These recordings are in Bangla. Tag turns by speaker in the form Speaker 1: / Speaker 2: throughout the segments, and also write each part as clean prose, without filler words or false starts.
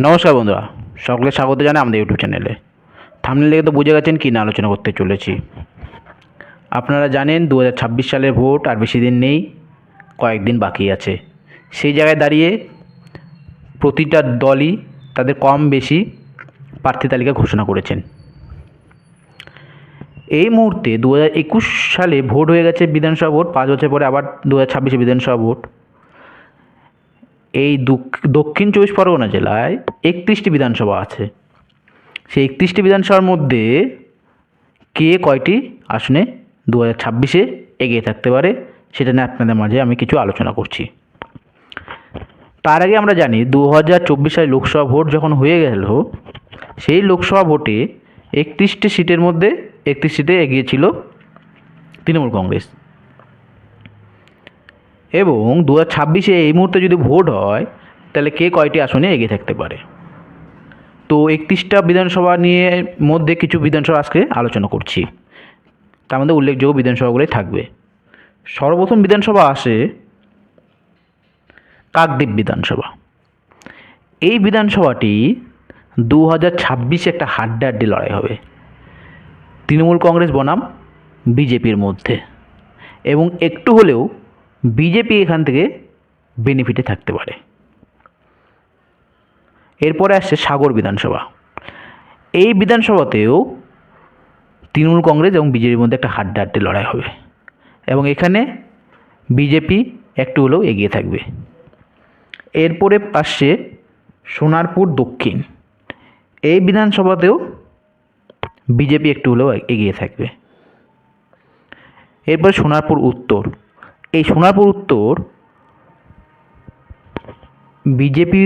Speaker 1: নমস্কার বন্ধুরা, সকলকে স্বাগত জানাই আমাদের ইউটিউব চ্যানেলে। থাম্বনেল দেখে তো বুঝে গেছেন কী নিয়ে আলোচনা করতে চলেছি। আপনারা জানেন 2026 সালের ভোট আর বেশি দিন নেই, কয়েকদিন বাকি আছে। সেই জায়গায় দাঁড়িয়ে প্রতিটা দলই তাদের কম বেশি প্রার্থী তালিকা ঘোষণা করেছেন। এই মুহূর্তে 2021 সালে ভোট হয়ে গেছে, বিধানসভা ভোট। 5 বছর পরে আবার 2026 বিধানসভা ভোট। এই দক্ষিণ 24 পরগনা জেলায় 31টি বিধানসভা আছে। সেই 31টি বিধানসভার মধ্যে কে কয়টি আসনে 2026-এ এগিয়ে থাকতে পারে সেটা নিয়ে আপনাদের মাঝে আমি কিছু আলোচনা করছি। তার আগে আমরা জানি 2024 সালে লোকসভা ভোট যখন হয়ে গেল, সেই লোকসভা ভোটে 31টি সিটের মধ্যে 31 সিটে এগিয়েছিল তৃণমূল কংগ্রেস। এবং 2026-এ এই মুহূর্তে যদি ভোট হয় তাহলে কে কয়টি আসনে এগিয়ে থাকতে পারে। তো 31টা বিধানসভা নিয়ে মধ্যে কিছু বিধানসভা আজকে আলোচনা করছি, তার মধ্যে উল্লেখযোগ্য বিধানসভাগুলোই থাকবে। সর্বপ্রথম বিধানসভা আসে কাকদ্বীপ বিধানসভা। এই বিধানসভাটি 2026-এ একটা হাড্ডাহাড্ডি লড়াই হবে তৃণমূল কংগ্রেস বনাম বিজেপির মধ্যে, এবং একটু হলেও বিজেপি এখান থেকে বেনিফিটে থাকতে পারে। এরপরে আসছে সাগর বিধানসভা। এই বিধানসভাতেও তৃণমূল কংগ্রেস এবং বিজেপির মধ্যে একটা হাড্ডাহাড্ডি লড়াই হবে, এবং এখানে বিজেপি একটু হলেও এগিয়ে থাকবে। এরপরে আসছে সোনারপুর দক্ষিণ। এই বিধানসভাতেও বিজেপি একটু হলেও এগিয়ে থাকবে। এরপরে সোনারপুর উত্তর। এই সোনারপুর উত্তর বিজেপি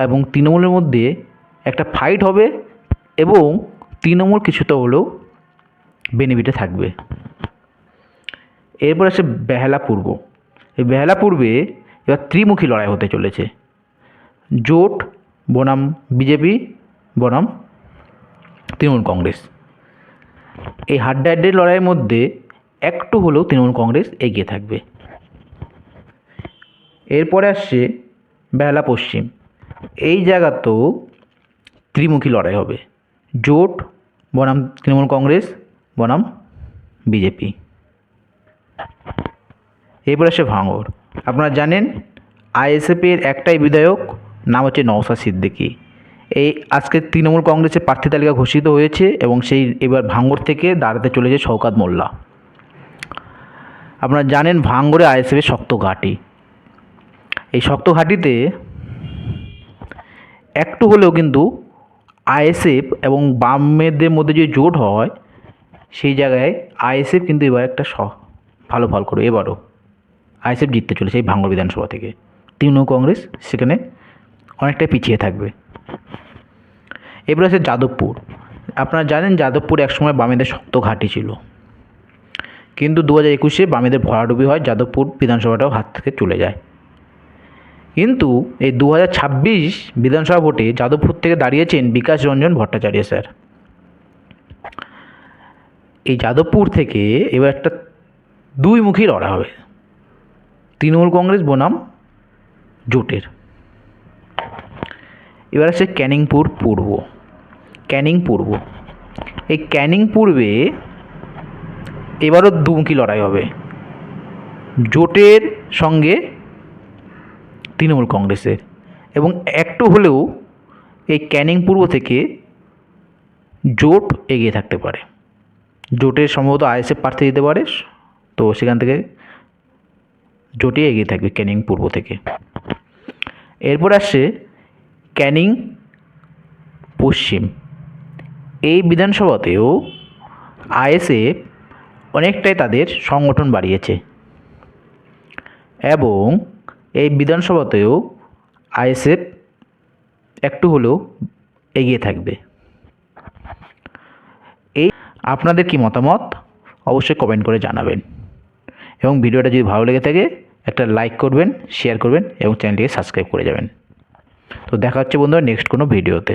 Speaker 1: এবং তৃণমূলের মধ্যে একটা ফাইট হবে, এবং তৃণমূল কিছুটা হলেও বেনিফিটে থাকবে। এরপর আছে বেহালা পূর্ব। এই বেহালা পূর্বে এবার ত্রিমুখী লড়াই হতে চলেছে, জোট বনাম বিজেপি বনাম তৃণমূল কংগ্রেস। এই হাড্ডাহাড্ডি লড়াইয়ের মধ্যে একটু হলেও তৃণমূল কংগ্রেস এগিয়ে থাকবে। এরপরে আসছে বেহালা পশ্চিম। এই জায়গাতেও ত্রিমুখী লড়াই হবে, জোট বনাম তৃণমূল কংগ্রেস বনাম বিজেপি। এরপর আসে ভাঙড়। আপনারা জানেন আইএসএফের একটাই বিধায়ক, নাম হচ্ছে নওশাদ সিদ্দিকী। এই আজকে তৃণমূল কংগ্রেসের প্রার্থী তালিকা ঘোষিত হয়েছে, এবং সেই এবার ভাঙড় থেকে দাঁড়াতে চলেছে শওকত মোল্লা। আপনারা জানেন ভাঙড়ে আইএসএফের শক্ত ঘাঁটি। এই শক্ত ঘাঁটিতে একটু হলেও কিন্তু আইএসএফ এবং বামেদের মধ্যে যে জোট হয়, সেই জায়গায় আইএসএফ কিন্তু এবার একটা ভালো ফল করবে। এবারও আইএসএফ জিততে চলেছে এই ভাঙড় বিধানসভা থেকে। তৃণমূল কংগ্রেস সেখানে অনেকটাই পিছিয়ে থাকবে। এবার আছে যাদবপুর। আপনারা জানেন যাদবপুর একসময় বামেদের শক্ত ঘাঁটি ছিল, কিন্তু 2021-এ বামেদের ভরাডুবি হয়, যাদবপুর বিধানসভাটাও হাত থেকে চলে যায়। কিন্তু এই 2026 বিধানসভা ভোটে যাদবপুর থেকে দাঁড়িয়েছেন বিকাশ রঞ্জন ভট্টাচার্য স্যার। এই যাদবপুর থেকে এবার একটা দুইমুখী লড়াই হবে, তৃণমূল কংগ্রেস বনাম জোটের। এবার আছে ক্যানিংপুর পূর্ব। ক্যানিং পূর্ব, এই ক্যানিং পূর্বে এবারও দুমুখী লড়াই হবে, জোটের সঙ্গে তৃণমূল কংগ্রেসের, এবং একটু হলেও এই ক্যানিং পূর্ব থেকে জোট এগিয়ে থাকতে পারে। জোটের সম্ভবত আইএসএফ প্রার্থী দিতে পারে, তো সেখান থেকে জোটে এগিয়ে থাকবে ক্যানিং পূর্ব থেকে। এরপর আসছে ক্যানিং পশ্চিম। এই বিধানসভাতেও আইএসএফ অনেকটাই তাদের সংগঠন বাড়িয়েছে, এবং এই বিধানসভাতেও আইএসএফ একটু হলেও এগিয়ে থাকবে। এই আপনাদের কি মতামত অবশ্যই কমেন্ট করে জানাবেন, এবং ভিডিওটা যদি ভালো লেগে থাকে একটা লাইক করবেন, শেয়ার করবেন, এবং চ্যানেলটিকে সাবস্ক্রাইব করে যাবেন। তো দেখা হচ্ছে বন্ধুরা নেক্সট কোনো ভিডিওতে।